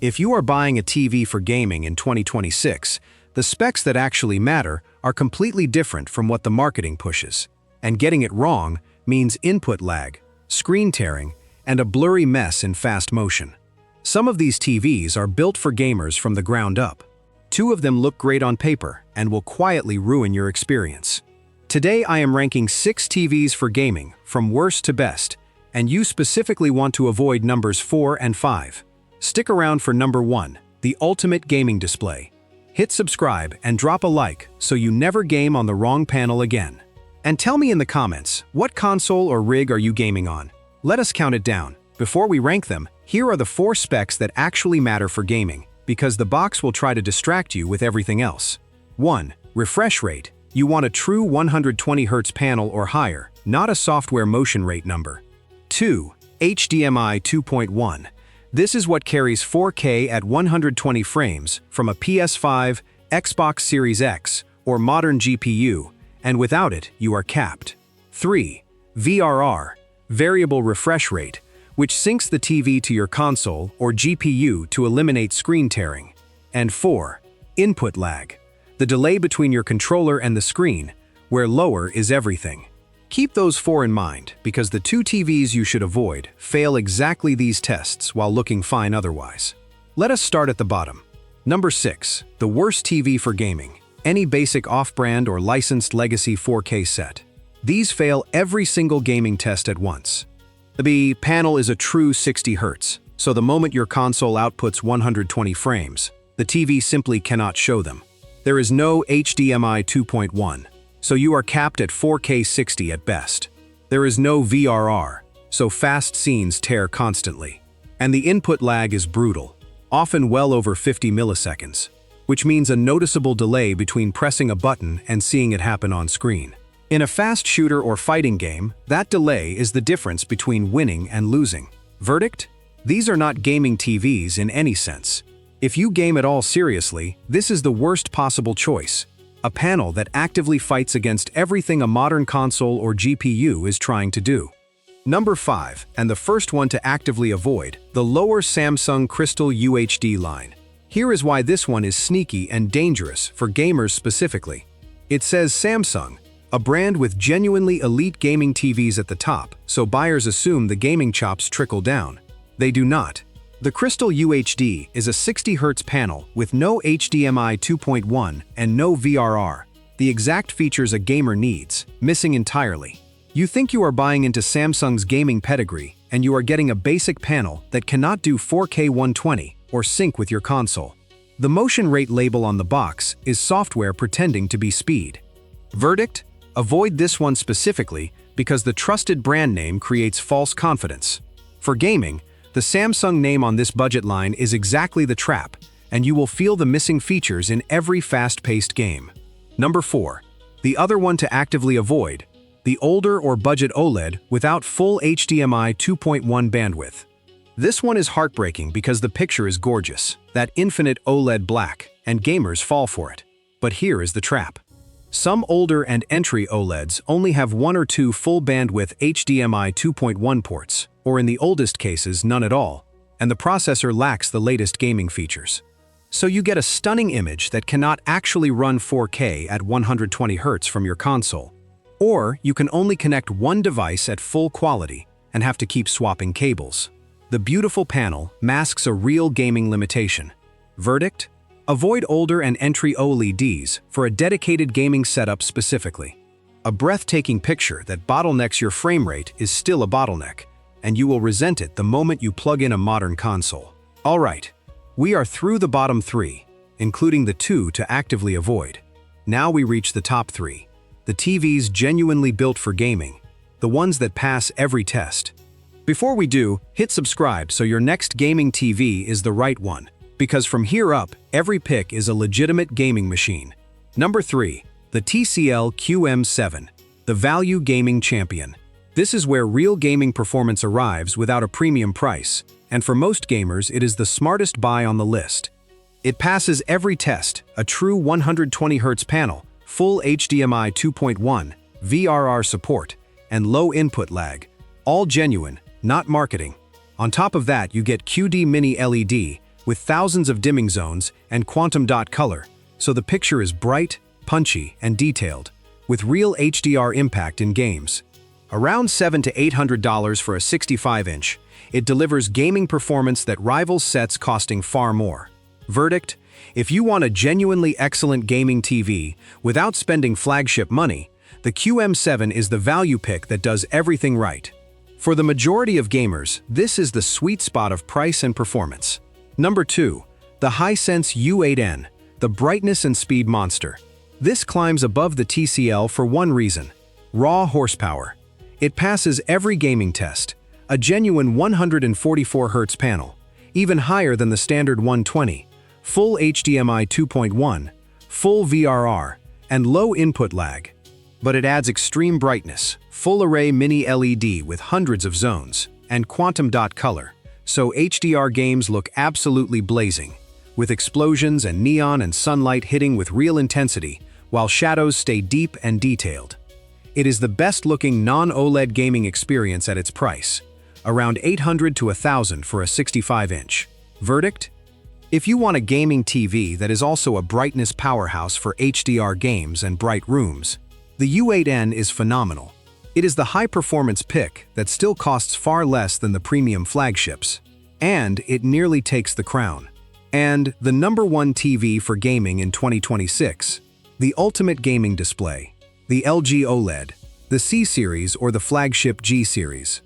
If you are buying a TV for gaming in 2026, the specs that actually matter are completely different from what the marketing pushes. And getting it wrong means input lag, screen tearing, and a blurry mess in fast motion. Some of these TVs are built for gamers from the ground up. 2 of them look great on paper and will quietly ruin your experience. Today I am ranking 6 TVs for gaming, from worst to best, and you specifically want to avoid numbers 4 and 5. Stick around for number 1, the ultimate gaming display. Hit subscribe and drop a like so you never game on the wrong panel again. And tell me in the comments, what console or rig are you gaming on? Let us count it down. Before we rank them, here are the 4 specs that actually matter for gaming, because the box will try to distract you with everything else. 1. Refresh rate. You want a true 120Hz panel or higher, not a software motion rate number. 2. HDMI 2.1. This is what carries 4K at 120 frames from a PS5, Xbox Series X, or modern GPU, and without it, you are capped. 3. VRR, variable refresh rate, which syncs the TV to your console or GPU to eliminate screen tearing. And 4. Input lag, the delay between your controller and the screen, where lower is everything. Keep those 4 in mind, because the 2 TVs you should avoid fail exactly these tests while looking fine otherwise. Let us start at the bottom. Number 6, the worst TV for gaming. Any basic off-brand or licensed legacy 4K set. These fail every single gaming test at once. The panel is a true 60 Hz, so the moment your console outputs 120 frames, the TV simply cannot show them. There is no HDMI 2.1. So you are capped at 4K 60 at best. There is no VRR, so fast scenes tear constantly. And the input lag is brutal, often well over 50 milliseconds, which means a noticeable delay between pressing a button and seeing it happen on screen. In a fast shooter or fighting game, that delay is the difference between winning and losing. Verdict? These are not gaming TVs in any sense. If you game at all seriously, this is the worst possible choice. A panel that actively fights against everything a modern console or GPU is trying to do. Number 5, and the first one to actively avoid, the lower Samsung Crystal UHD line. Here is why this one is sneaky and dangerous for gamers specifically. It says Samsung, a brand with genuinely elite gaming TVs at the top, so buyers assume the gaming chops trickle down. They do not. The Crystal UHD is a 60 Hz panel with no HDMI 2.1 and no VRR, the exact features a gamer needs, missing entirely. You think you are buying into Samsung's gaming pedigree, and you are getting a basic panel that cannot do 4K 120 or sync with your console. The motion rate label on the box is software pretending to be speed. Verdict? Avoid this one specifically because the trusted brand name creates false confidence. For gaming, the Samsung name on this budget line is exactly the trap, and you will feel the missing features in every fast-paced game. Number 4. The other one to actively avoid, the older or budget OLED without full HDMI 2.1 bandwidth. This one is heartbreaking because the picture is gorgeous, that infinite OLED black, and gamers fall for it. But here is the trap. Some older and entry OLEDs only have 1 or 2 full bandwidth HDMI 2.1 ports, or in the oldest cases, none at all, and the processor lacks the latest gaming features. So you get a stunning image that cannot actually run 4K at 120 Hz from your console. Or you can only connect one device at full quality and have to keep swapping cables. The beautiful panel masks a real gaming limitation. Verdict? Avoid older and entry OLEDs for a dedicated gaming setup specifically. A breathtaking picture that bottlenecks your frame rate is still a bottleneck, and you will resent it the moment you plug in a modern console. Alright, we are through the bottom 3, including the 2 to actively avoid. Now we reach the top 3, the TVs genuinely built for gaming, the ones that pass every test. Before we do, hit subscribe so your next gaming TV is the right one, because from here up, every pick is a legitimate gaming machine. Number 3, the TCL QM7, the value gaming champion. This is where real gaming performance arrives without a premium price, and for most gamers it is the smartest buy on the list. It passes every test, a true 120 Hz panel, full HDMI 2.1, VRR support, and low input lag. All genuine, not marketing. On top of that, you get QD Mini LED, with thousands of dimming zones and quantum dot color, so the picture is bright, punchy, and detailed, with real HDR impact in games. Around $700 to $800 for a 65-inch, it delivers gaming performance that rivals sets costing far more. Verdict: if you want a genuinely excellent gaming TV without spending flagship money, the QM7 is the value pick that does everything right. For the majority of gamers, this is the sweet spot of price and performance. Number 2. The Hisense U8N, the brightness and speed monster. This climbs above the TCL for one reason: raw horsepower. It passes every gaming test, a genuine 144Hz panel, even higher than the standard 120, full HDMI 2.1, full VRR, and low input lag. But it adds extreme brightness, full-array mini LED with hundreds of zones, and quantum dot color, so HDR games look absolutely blazing, with explosions and neon and sunlight hitting with real intensity, while shadows stay deep and detailed. It is the best-looking non-OLED gaming experience at its price, around $800 to $1,000 for a 65-inch. Verdict: if you want a gaming TV that is also a brightness powerhouse for HDR games and bright rooms, the U8N is phenomenal. It is the high-performance pick that still costs far less than the premium flagships, and it nearly takes the crown. And the #1 TV for gaming in 2026, the ultimate gaming display, the LG OLED, the C-Series or the flagship G-Series.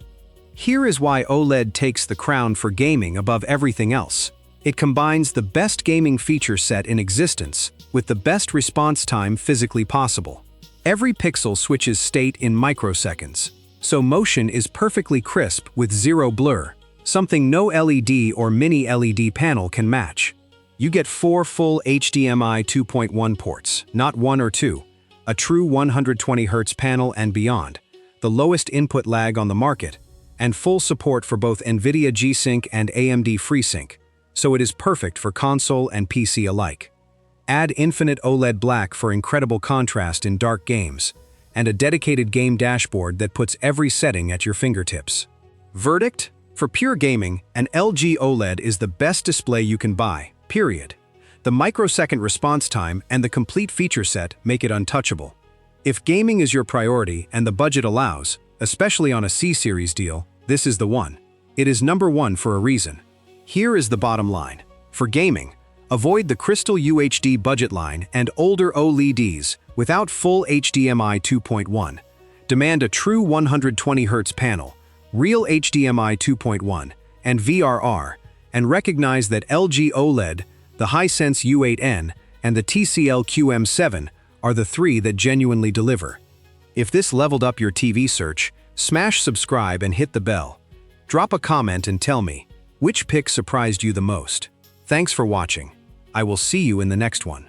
Here is why OLED takes the crown for gaming above everything else. It combines the best gaming feature set in existence with the best response time physically possible. Every pixel switches state in microseconds, so motion is perfectly crisp with zero blur, something no LED or mini LED panel can match. You get 4 full HDMI 2.1 ports, not 1 or 2, a true 120Hz panel and beyond, the lowest input lag on the market, and full support for both NVIDIA G-Sync and AMD FreeSync, so it is perfect for console and PC alike. Add Infinite OLED Black for incredible contrast in dark games, and a dedicated game dashboard that puts every setting at your fingertips. Verdict: for pure gaming, an LG OLED is the best display you can buy, period. The microsecond response time and the complete feature set make it untouchable. If gaming is your priority and the budget allows, especially on a C-Series deal, this is the one. It is #1 for a reason. Here is the bottom line. For gaming, avoid the Crystal UHD budget line and older OLEDs without full HDMI 2.1. Demand a true 120Hz panel, real HDMI 2.1, and VRR, and recognize that LG OLED, the Hisense U8N, and the TCL QM7 are the 3 that genuinely deliver. If this leveled up your TV search, smash subscribe and hit the bell. Drop a comment and tell me, which pick surprised you the most? Thanks for watching. I will see you in the next one.